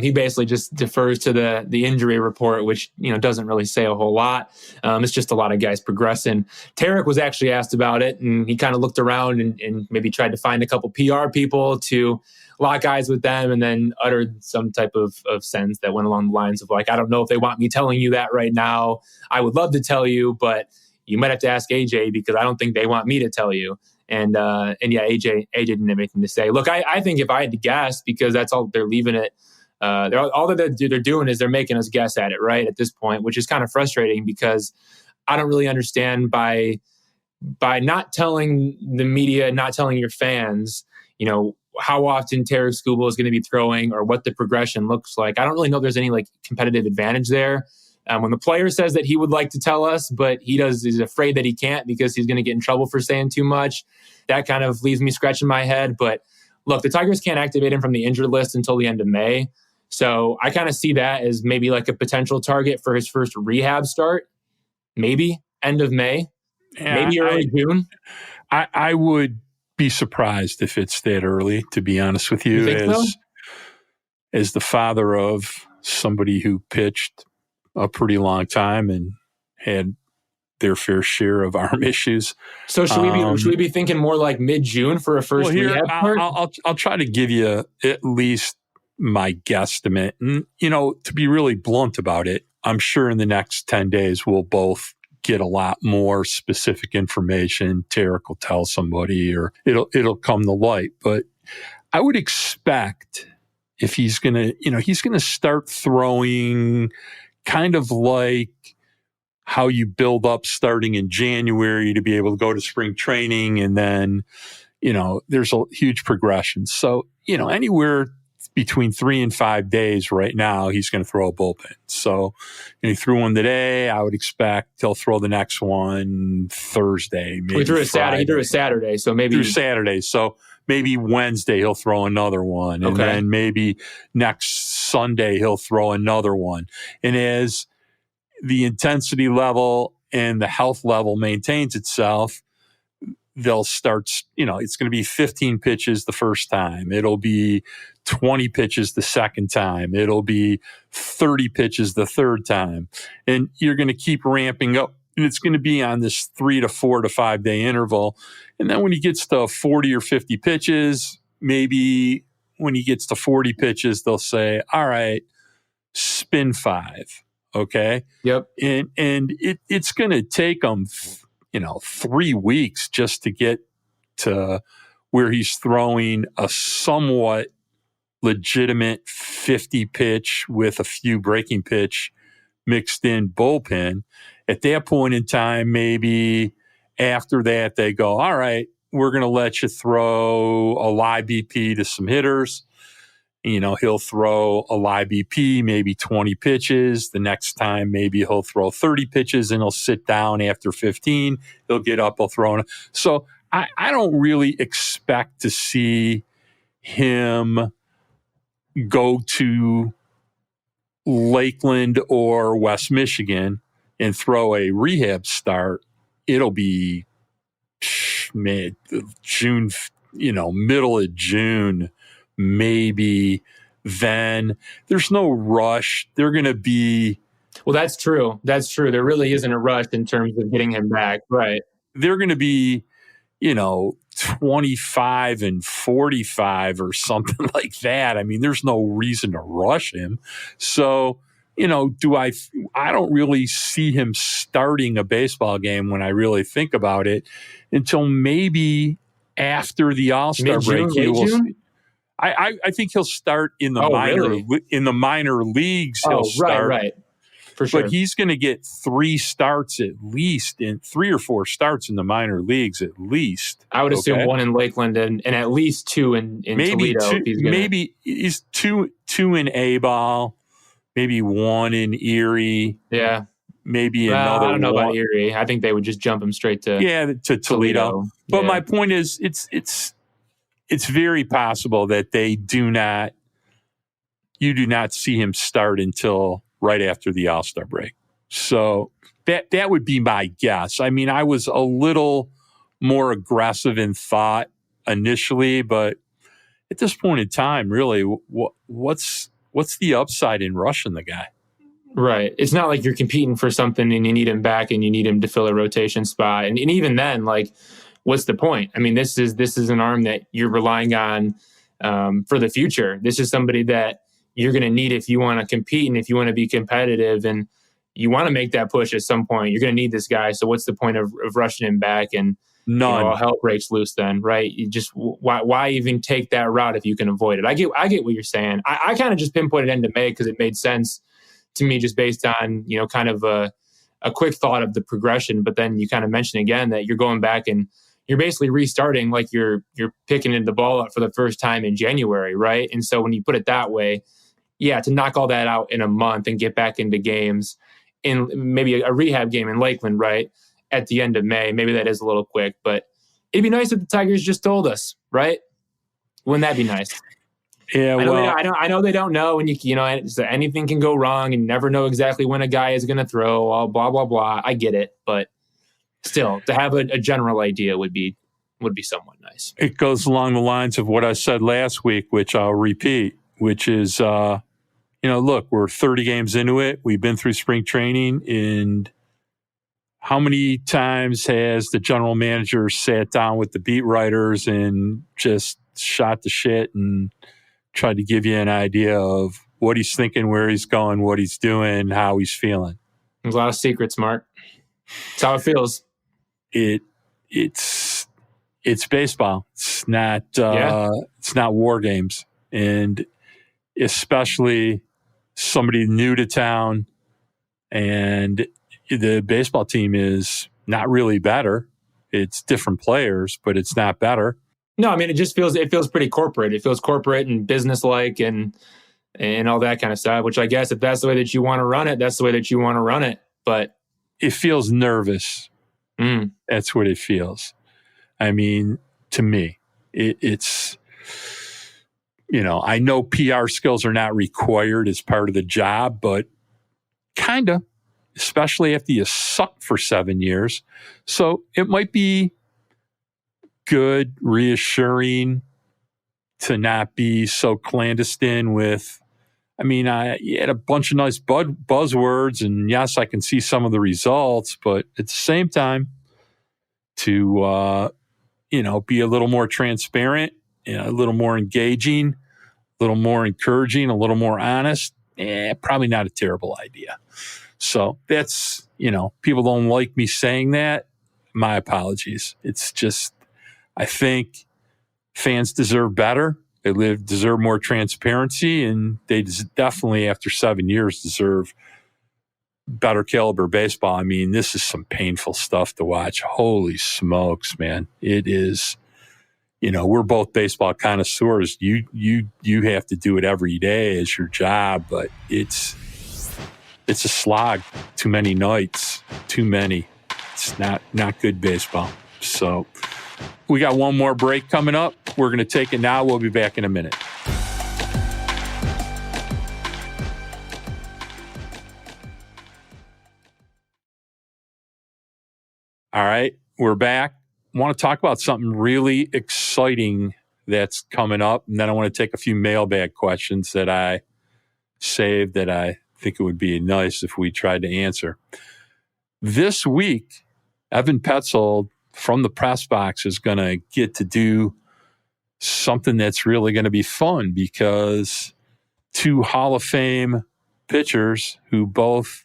He basically just defers to the injury report, which doesn't really say a whole lot. It's just a lot of guys progressing. Tarik was actually asked about it, and he kind of looked around and maybe tried to find a couple PR people to lock eyes with them, and then uttered some type of sentence that went along the lines of like, I don't know if they want me telling you that right now. I would love to tell you, but you might have to ask AJ because I don't think they want me to tell you. And yeah, AJ didn't have anything to say. Look, I think if I had to guess, because that's all they're leaving it, all that they're doing is they're making us guess at it, right, at this point, which is kind of frustrating because I don't really understand by not telling the media, not telling your fans, how often Tarik Skubal is going to be throwing or what the progression looks like. I don't really know if there's any competitive advantage there. When the player says that he would like to tell us, but he's afraid that he can't because he's going to get in trouble for saying too much, that kind of leaves me scratching my head. But look, the Tigers can't activate him from the injured list until the end of May. So I kind of see that as maybe a potential target for his first rehab start. Maybe end of May, maybe early June. I would be surprised if it's that early, to be honest with you. As the father of somebody who pitched a pretty long time and had their fair share of arm issues. So should we be thinking more like mid-June for a first rehab part? I'll try to give you at least my guesstimate. And, to be really blunt about it, I'm sure in the next 10 days we'll both get a lot more specific information. Tarik will tell somebody, or it'll come to light. But I would expect if he's going to start throwing kind of like how you build up starting in January to be able to go to spring training. And then, there's a huge progression. So, anywhere between 3 and 5 days right now, he's going to throw a bullpen. So he threw one today. I would expect he'll throw the next one Thursday. Maybe he threw a Saturday. So maybe through Saturday. So maybe Wednesday he'll throw another one. And then maybe next Sunday he'll throw another one. And as the intensity level and the health level maintains itself, they'll start, it's going to be 15 pitches the first time. It'll be 20 pitches the second time. It'll be 30 pitches the third time. And you're going to keep ramping up. And it's going to be on this 3 to 4 to 5 day interval. And then when he gets to 40 or 50 pitches, maybe when he gets to 40 pitches, they'll say, all right, spin 5. Okay. Yep. And it's going to take him 3 weeks just to get to where he's throwing a somewhat legitimate 50 pitch with a few breaking pitch mixed in bullpen. At that point in time, maybe after that, they go, all right, we're going to let you throw a live BP to some hitters. He'll throw a live BP, maybe 20 pitches. The next time, maybe he'll throw 30 pitches and he'll sit down after 15. He'll get up, he'll throw. So I don't really expect to see him go to Lakeland or West Michigan and throw a rehab start. It'll be June, middle of June. Maybe then. There's no rush. They're going to be... Well, that's true. There really isn't a rush in terms of getting him back. Right. They're going to be, 25 and 45 or something like that. I mean, there's no reason to rush him. So, I don't really see him starting a baseball game when I really think about it until maybe after the All-Star break. I think he'll start in the minor leagues. He'll start, right, for sure. But he's going to get 3 starts at least, in 3 or 4 starts in the minor leagues at least. I would assume 1 in Lakeland and at least 2 in maybe Toledo. Maybe he's two in A-ball, maybe 1 in Erie. Yeah. Maybe another. I don't know about Erie. I think they would just jump him straight to Toledo. But my point is, it's very possible that you do not see him start until right after the All-Star break. So that would be my guess. I mean, I was a little more aggressive in thought initially, but at this point in time, really, what's the upside in rushing the guy? Right. It's not like you're competing for something and you need him back and you need him to fill a rotation spot. And even then, what's the point? I mean, this is an arm that you're relying on for the future. This is somebody that you're going to need if you want to compete and if you want to be competitive and you want to make that push at some point. You're going to need this guy. So what's the point of rushing him back? And none. All hell breaks loose then, right? You just why even take that route if you can avoid it? I get what you're saying. I kind of just pinpointed end of May because it made sense to me just based on kind of a quick thought of the progression. But then you kind of mentioned again that you're going back and you're basically restarting like you're picking the ball up for the first time in January, right? And so when you put it that way, yeah, to knock all that out in a month and get back into games in maybe a rehab game in Lakeland, right, at the end of May, maybe that is a little quick, but it'd be nice if the Tigers just told us, right? Wouldn't that be nice? Yeah, I know they don't know, and so anything can go wrong, and you never know exactly when a guy is going to throw. All blah blah blah. I get it, but still, to have a general idea would be somewhat nice. It goes along the lines of what I said last week, which I'll repeat, which is, look, we're 30 games into it. We've been through spring training, and how many times has the general manager sat down with the beat writers and just shot the shit and tried to give you an idea of what he's thinking, where he's going, what he's doing, how he's feeling? There's a lot of secrets, Mark. It's how it feels. It's baseball. It's not war games. And especially somebody new to town and, the baseball team is not really better. It's different players, but it's not better. No, I mean, it feels pretty corporate. It feels corporate and businesslike and all that kind of stuff, which I guess if that's the way that you want to run it, that's the way that you want to run it. But it feels nervous. That's what it feels. I mean, to me, it's, I know PR skills are not required as part of the job, but kind of, especially after you suck for 7 years. So it might be good, reassuring to not be so clandestine with, you had a bunch of nice buzzwords, and yes, I can see some of the results, but at the same time, to, be a little more transparent, a little more engaging, a little more encouraging, a little more honest, probably not a terrible idea. So that's, people don't like me saying that. My apologies. It's just, I think fans deserve better. They deserve more transparency, and they definitely, after 7 years, deserve better caliber baseball. I mean, this is some painful stuff to watch. Holy smokes, man. It is, we're both baseball connoisseurs. You have to do it every day as your job, but it's a slog. Too many nights, too many. It's not good baseball. So we got one more break coming up. We're going to take it now. We'll be back in a minute. All right, we're back. I want to talk about something really exciting that's coming up, and then I want to take a few mailbag questions that I saved that I think it would be nice if we tried to answer. This week, Evan Petzold from the press box is going to get to do something that's really going to be fun, because two Hall of Fame pitchers who both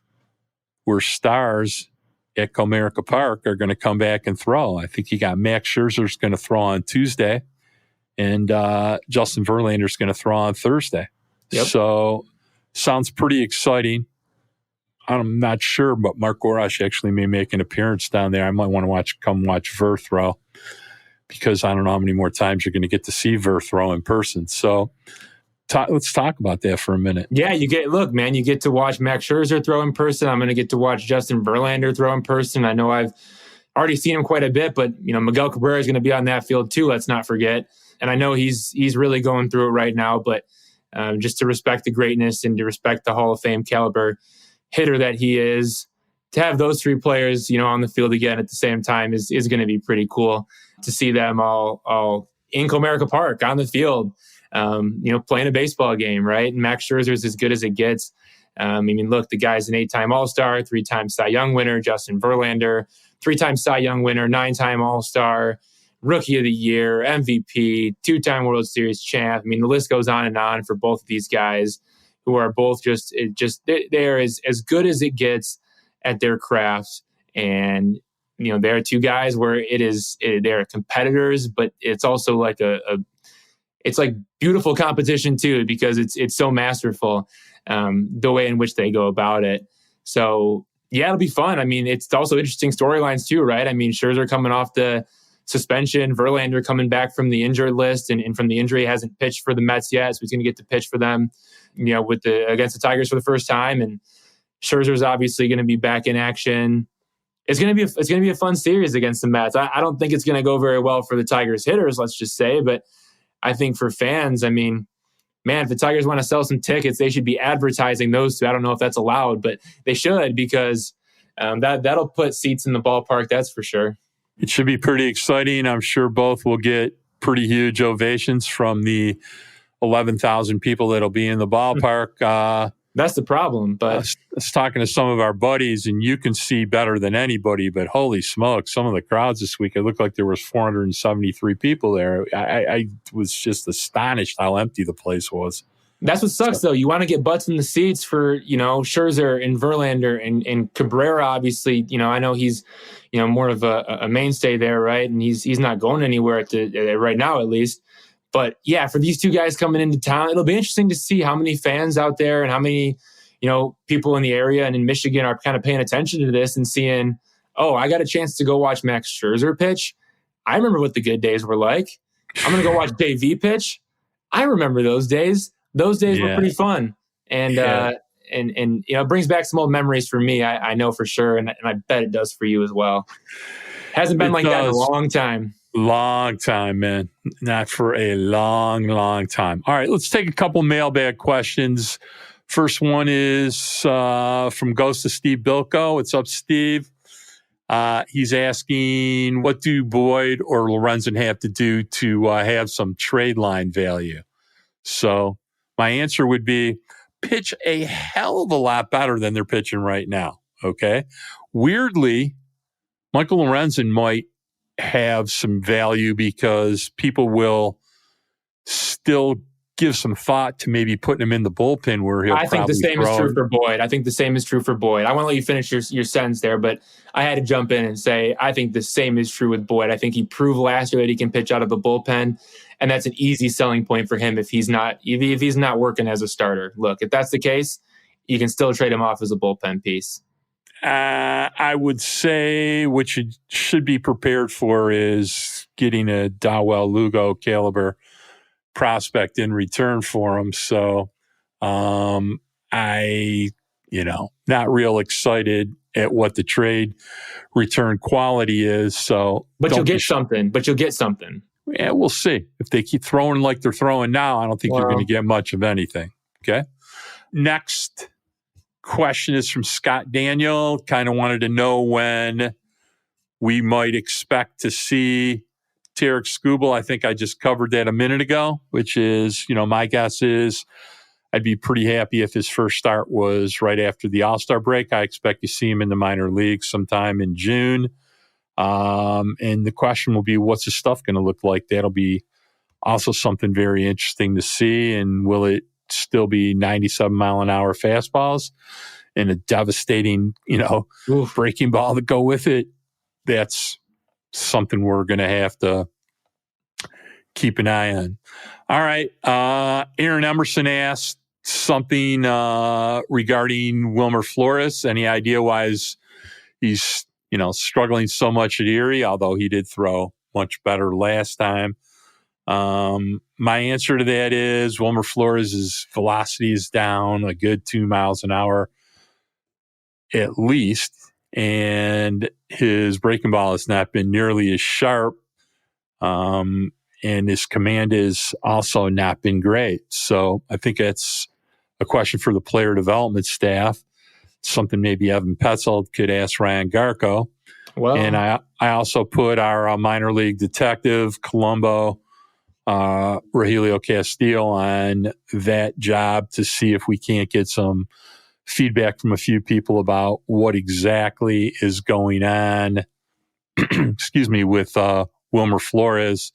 were stars at Comerica Park are going to come back and throw. I think you got Max Scherzer's going to throw on Tuesday, and Justin Verlander's going to throw on Thursday. Yep. So sounds pretty exciting. I'm not sure, but Mark Gorash actually may make an appearance down there. I might want to come watch Ver throw, because I don't know how many more times you're going to get to see Ver throw in person. So let's talk about that for a minute. Yeah, you get to watch Max Scherzer throw in person. I'm going to get to watch Justin Verlander throw in person. I know I've already seen him quite a bit, but Miguel Cabrera is going to be on that field too. Let's not forget. And I know he's really going through it right now, but just to respect the greatness and to respect the Hall of Fame caliber hitter that he is, to have those three players, on the field again at the same time is going to be pretty cool to see them all in Comerica Park on the field, playing a baseball game, right? And Max Scherzer is as good as it gets. Look, the guy's an 8-time All-Star, 3-time Cy Young winner. Justin Verlander, 3-time Cy Young winner, 9-time All-Star, Rookie of the Year, MVP, 2-time World Series champ. The list goes on and on for both of these guys, who are both they're as good as it gets at their craft. And, there are two guys where they're competitors, but it's also like it's like beautiful competition too, because it's so masterful, the way in which they go about it. So yeah, it'll be fun. It's also interesting storylines too, right? Scherzer coming off the suspension, Verlander coming back from the injured list, and from the injury hasn't pitched for the Mets yet, so he's going to get to pitch for them, against the Tigers for the first time. And Scherzer's obviously going to be back in action. It's going to be a fun series against the Mets. I don't think it's going to go very well for the Tigers hitters, let's just say, but I think for fans, if the Tigers want to sell some tickets, they should be advertising those two. I don't know if that's allowed, but they should, because that'll put seats in the ballpark, that's for sure. It should be pretty exciting. I'm sure both will get pretty huge ovations from the 11,000 people that'll be in the ballpark. That's the problem. But I was talking to some of our buddies, and you can see better than anybody, but holy smoke, some of the crowds this week, it looked like there was 473 people there. I was just astonished how empty the place was. That's what sucks, though. You want to get butts in the seats for, Scherzer and Verlander and Cabrera, obviously. I know he's, more of a mainstay there, right? And he's not going anywhere right now, at least. But yeah, for these two guys coming into town, it'll be interesting to see how many fans out there and how many, people in the area and in Michigan are kind of paying attention to this and seeing, oh, I got a chance to go watch Max Scherzer pitch. I remember what the good days were like. I'm going to go watch JV pitch. I remember those days. Those days were pretty fun. And, it brings back some old memories for me. I know for sure. And I bet it does for you as well. Hasn't been like that in a long time. Long time, man. Not for a long, long time. All right, let's take a couple mailbag questions. First one is from Ghost of Steve Bilko. What's up, Steve? He's asking, what do Boyd or Lorenzen have to do to have some trade line value? So my answer would be pitch a hell of a lot better than they're pitching right now, okay? Weirdly, Michael Lorenzen might have some value because people will still give some thought to maybe putting him in the bullpen where he'll I think the same is true for Boyd. I think the same is true for Boyd. I want to let you finish your sentence there, but I had to jump in and say I think the same is true with Boyd. I think he proved last year that he can pitch out of the bullpen, and that's an easy selling point for him if he's not working as a starter. Look, if that's the case, you can still trade him off as a bullpen piece. I would say what you should be prepared for is getting a Dawel Lugo caliber prospect in return for him. So not real excited at what the trade return quality is. So, but you'll get something. Yeah, we'll see. If they keep throwing like they're throwing now, I don't think you're going to get much of anything. Okay. Next question is from Scott Daniel. Kind of wanted to know when we might expect to see Tarik Skubal. I think I just covered that a minute ago, which is, my guess is I'd be pretty happy if his first start was right after the All-Star break. I expect to see him in the minor leagues sometime in June. And the question will be, what's his stuff going to look like? That'll be also something very interesting to see. And will it still be 97-mile-an-hour fastballs and a devastating, breaking ball to go with it? That's something we're going to have to keep an eye on. All right. Aaron Emerson asked something regarding Wilmer Flores. Any idea why he's struggling so much at Erie, although he did throw much better last time? My answer to that is Wilmer Flores' velocity is down a good 2 miles an hour at least, and his breaking ball has not been nearly as sharp, and his command has also not been great. So I think that's a question for the player development staff, something maybe Evan Petzold could ask Ryan Garco. Well, and I also put our minor league detective, Colombo, Rogelio Castillo, on that job to see if we can't get some feedback from a few people about what exactly is going on, with Wilmer Flores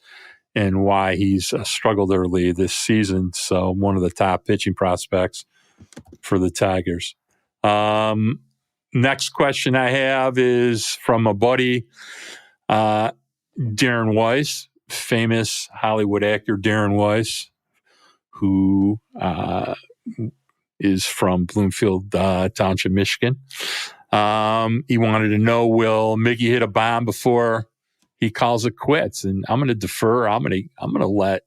and why he's struggled early this season. So one of the top pitching prospects for the Tigers. Next question I have is from a buddy, Darren Weiss, famous Hollywood actor Darren Weiss, who is from Bloomfield Township, Michigan. He wanted to know, will Miggy hit a bomb before he calls it quits? And I'm going to defer. I'm going to let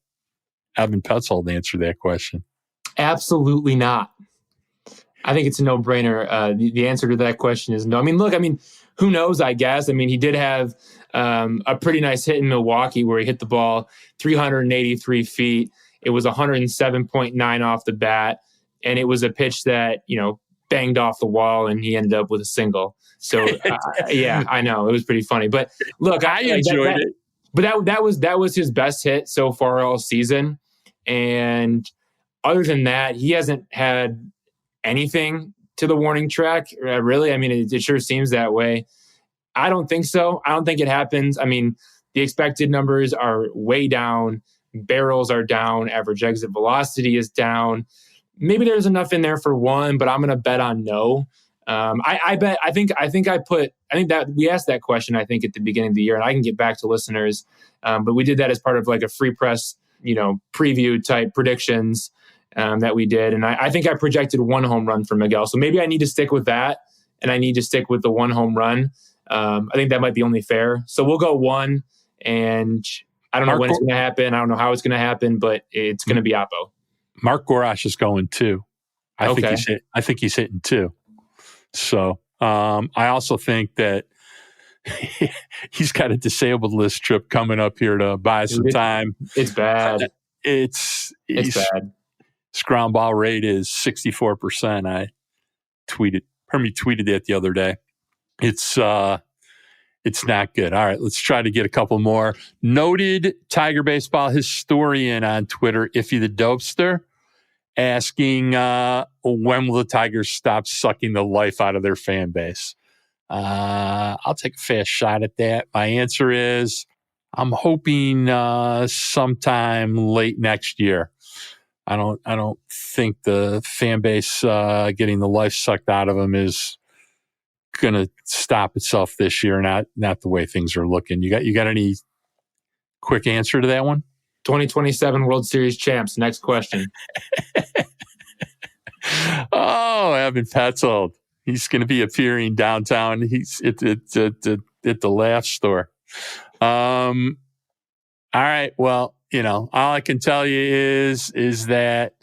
Evan Petzold answer that question. Absolutely not. I think it's a no-brainer. The answer to that question is no. I mean, look, who knows, I guess. He did have a pretty nice hit in Milwaukee where he hit the ball 383 feet. It was 107.9 off the bat. And it was a pitch that, banged off the wall, and he ended up with a single. So, yeah, I know. It was pretty funny. But look, I enjoyed it. But that was his best hit so far all season. And other than that, he hasn't had anything to the warning track, really. It sure seems that way. I don't think so. I don't think it happens. The expected numbers are way down. Barrels are down. Average exit velocity is down. Maybe there's enough in there for one, but I'm going to bet on no. I think that we asked that question, I think, at the beginning of the year, and I can get back to listeners. But we did that as part of like a free press, preview type predictions. that we did. And I think I projected 1 home run for Miguel. So maybe I need to stick with that, and I need to stick with the 1 home run. I think that might be only fair. So we'll go 1, and I don't know when it's going to happen. I don't know how it's going to happen, but it's going to be Oppo. Mark Gorash is going 2. I think he's hitting 2. So I also think that he's got a disabled list trip coming up here to buy some time. It's bad. It's bad. His ground ball rate is 64%. I tweeted that the other day. It's not good. All right, let's try to get a couple more. Noted Tiger baseball historian on Twitter, Iffy the Dopester, asking when will the Tigers stop sucking the life out of their fan base? I'll take a fast shot at that. My answer is I'm hoping sometime late next year. I don't think the fan base getting the life sucked out of them is going to stop itself this year. Not the way things are looking. You got any quick answer to that one? 2027 World Series champs. Next question. Oh, Evan Petzold. He's going to be appearing downtown. He's at the Laugh Store. All right. Well, all I can tell you is that,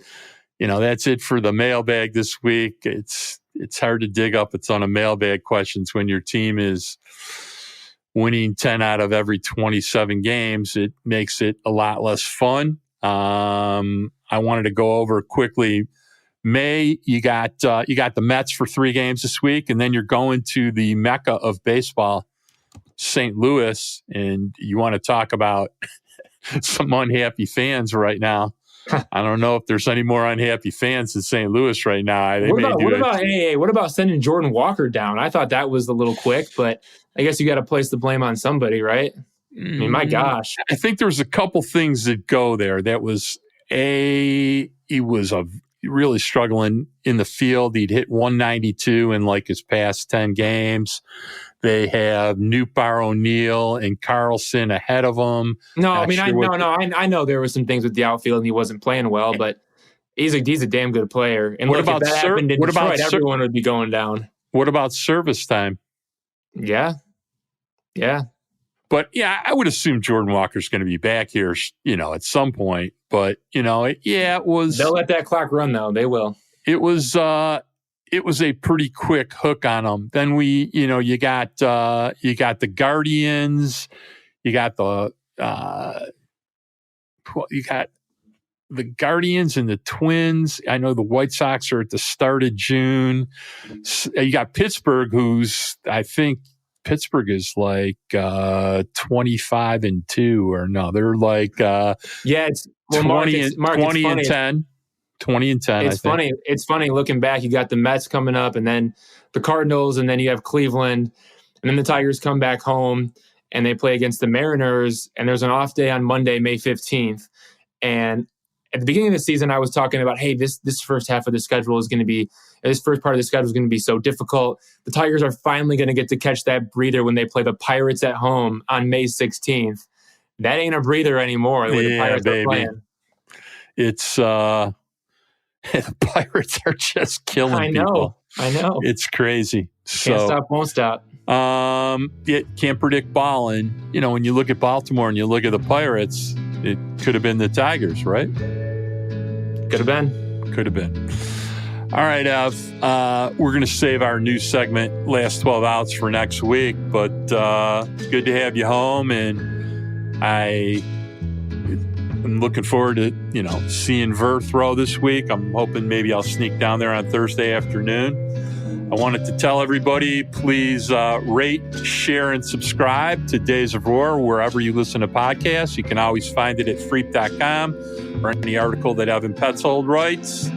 that's it for the mailbag this week. It's hard to dig up a ton of mailbag questions when your team is winning 10 out of every 27 games. It makes it a lot less fun. I wanted to go over quickly. May, you got the Mets for 3 games this week, and then you're going to the Mecca of baseball, St. Louis, and you want to talk about some unhappy fans right now. I don't know if there's any more unhappy fans in St. Louis right now. What about sending Jordan Walker down? I thought that was a little quick, but I guess you got to place the blame on somebody, right? I mean, my gosh. I think there's a couple things that go there. That was he was really struggling in the field. He'd hit 192 in like his past 10 games. They have Nootbaar O'Neill and Carlson ahead of him. No, I mean, I know there were some things with the outfield and he wasn't playing well, but he's a damn good player. And what about if that happened in Detroit, everyone would be going down. What about service time? Yeah. But yeah, I would assume Jordan Walker's going to be back here, at some point. But it was. They'll let that clock run, though. They will. It was a pretty quick hook on them. Then you got the Guardians, you got the Guardians and the Twins. I know the White Sox are at the start of June. You got Pittsburgh, I think Pittsburgh is like 25-2, or no, they're like it's 20 and 10. 20 and 10. It's funny. It's funny looking back. You got the Mets coming up, and then the Cardinals, and then you have Cleveland, and then the Tigers come back home and they play against the Mariners. And there's an off day on Monday, May 15th. And at the beginning of the season, I was talking about, hey, this first half of the schedule is going to be, this first part of the schedule is going to be so difficult. The Tigers are finally going to get to catch that breather when they play the Pirates at home on May 16th. That ain't a breather anymore. The way the Pirates are playing. It's the Pirates are just killing people. I know. It's crazy. Can't stop, won't stop. Can't predict ball. And, when you look at Baltimore and you look at the Pirates, it could have been the Tigers, right? Could have been. All right, Ev. We're going to save our new segment, Last 12 Outs, for next week. But it's good to have you home. And I'm looking forward to, seeing Ver throw this week. I'm hoping maybe I'll sneak down there on Thursday afternoon. I wanted to tell everybody, please rate, share, and subscribe to Days of Roar wherever you listen to podcasts. You can always find it at freep.com or any article that Evan Petzold writes.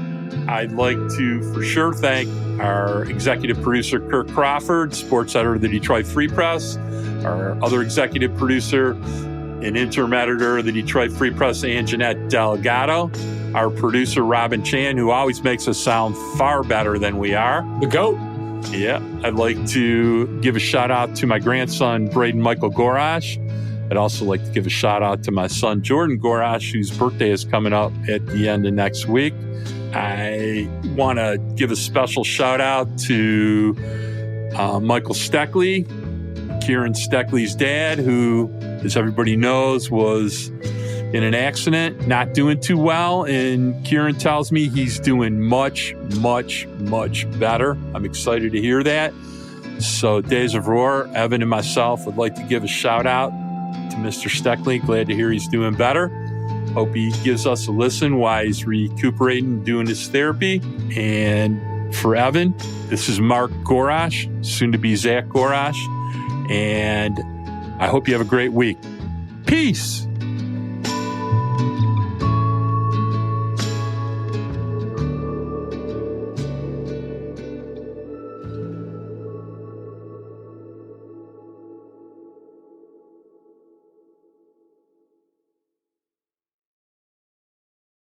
I'd like to for sure thank our executive producer, Kirk Crawford, sports editor of the Detroit Free Press, our other executive producer and interim editor of the Detroit Free Press, Anjanette Delgado, our producer, Robin Chan, who always makes us sound far better than we are. The GOAT. Yeah. I'd like to give a shout out to my grandson, Braden Michael Gorash, I'd also like to give a shout out to my son, Jordan Gorash, whose birthday is coming up at the end of next week. I want to give a special shout out to Michael Steckley, Kieran Steckley's dad, who, as everybody knows, was in an accident, not doing too well. And Kieran tells me he's doing much, much, much better. I'm excited to hear that. So Days of Roar, Evan and myself would like to give a shout out to Mr. Steckley. Glad to hear he's doing better. Hope he gives us a listen while he's recuperating and doing his therapy. And for Evan, this is Mark Gorash, soon to be Zach Gorash. And I hope you have a great week. Peace.